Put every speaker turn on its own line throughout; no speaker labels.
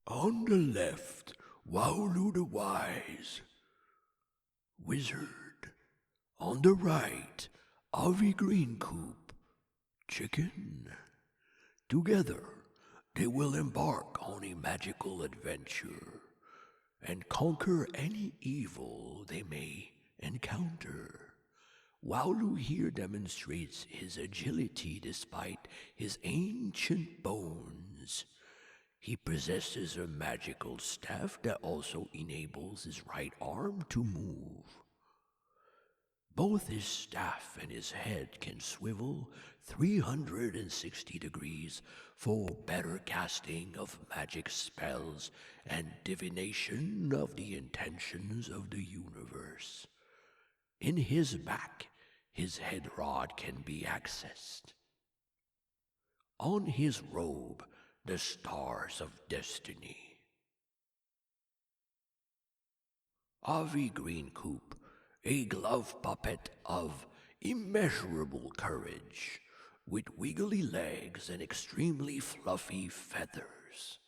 On the left, Waulu the Wise, Wizard. On the right, Avi Greencoop, Chicken. Together, they will embark on a magical adventure and conquer any evil they may encounter. Waulu here demonstrates his agility despite his ancient bones. He possesses a magical staff that also enables his right arm to move. Both his staff and his head can swivel 360 degrees for better casting of magic spells and divination of the intentions of the universe. In his back, his head rod can be accessed. On his robe, the stars of destiny. Avi Greencoop, a glove puppet of immeasurable courage, with wiggly legs and extremely fluffy feathers.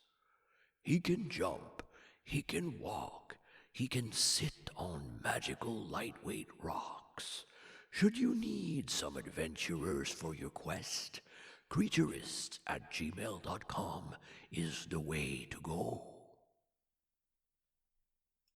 He can jump, he can walk, he can sit on magical lightweight rocks. Should you need some adventurers for your quest, creaturists@gmail.com is the way to go.